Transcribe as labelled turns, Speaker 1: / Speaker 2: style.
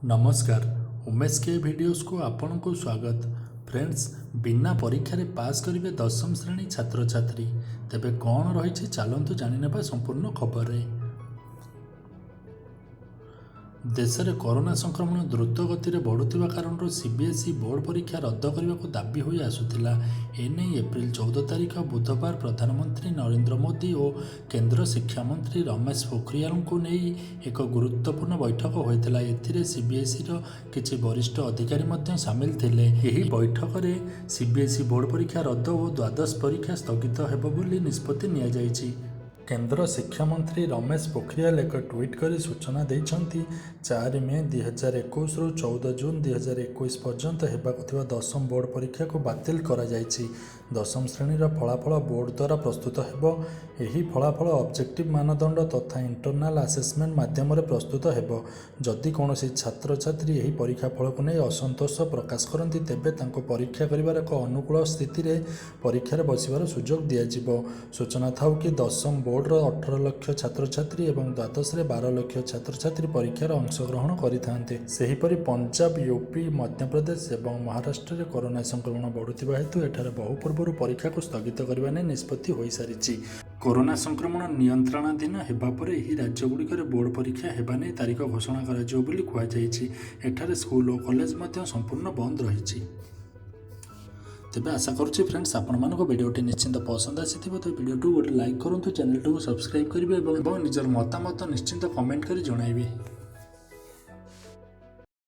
Speaker 1: नमस्कार उमेश के वीडियोस को आपन को स्वागत। फ्रेंड्स, बिना परीक्षा पास करेंगे 10वीं श्रेणी छात्र छात्री तेबे कौन रही चलतु जाणीने संपूर्ण खबर रे। देश में कोरोना संक्रमण द्रुत गति में बढ़ुवा कारण सीबीएसई बोर्ड परीक्षा रद्द करने को दाबी हो आसुला। एने एप्रिल 14 तारिख बुधवार प्रधानमंत्री नरेंद्र मोदी और केंद्र शिक्षा मंत्री रमेश पोखरियाल को नहीं एक गुरुत्वपूर्ण बैठक होता। एथिरे सीबीएसई किसी वरिष्ठ अधिकारी सामिल थिले। एही बैठक में सीबीएसई बोर्ड परीक्षा रद्द और द्वादश परीक्षा स्थगित हेबो बोली निष्पत्ति निया जायछि। केंद्र शिक्षा मंत्री रमेश पोखरियाल एक ट्वीट कर सूचना देइछन्ति 4 मे 2021 रु 14 जून 2021 पर्यंत हेबाकुथिबा दशम बोर्ड परीक्षा को बातिल करा जायछि। दशम श्रेणीर फलाफल बोर्ड द्वारा प्रस्तुत हेबो। एही फलाफल ऑब्जेक्टिव मानदंड तथा इंटरनाल असेसमेंट माध्यम प्रस्तुत हेबो। जदि कौनसी छात्र छात्री एही परीक्षा फल को नहीं असंतोष प्रकाश करती तेबे तांको परीक्षा करिवार एक अनुकूल स्थिति रे परीक्षा बसिबार सुजोग दियाजिबो। सूचना थाउ कि दशम बोर्डर 18 लाख छात्र छात्री और द्वादश 12 लाख छात्र छात्री परीक्षार अंशग्रहण करिथान्ते। सेहीपरि पंजाब, यूपी, मध्यप्रदेश और महाराष्ट्र में कोरोना संक्रमण बढ़ुवा हेतु एठारे बहु पूर्व परीक्षा को स्थगित करने ने निष्पत्ति हो सारी। कोरोना संक्रमण नियंत्रणाधीन हेबा परे एही राज्यगुड़िक बोर्ड परीक्षा हेबा नै तारीख घोषणा कराजिबो बोली कुहाଯାଇଛି। एठारे स्कूल और कॉलेज मध्य संपूर्ण बंद रही। तेबे आशा करुच्ची फ्रेंड्स आपण मानक वीडियोटी निश्चिंत पसंद आसीथिबो। तो वीडियो गोटे लाइक करूँ, चैनल को सब्सक्राइब करेंगे और निजर मतामत निश्चिंत कमेंट कर जणाइबे।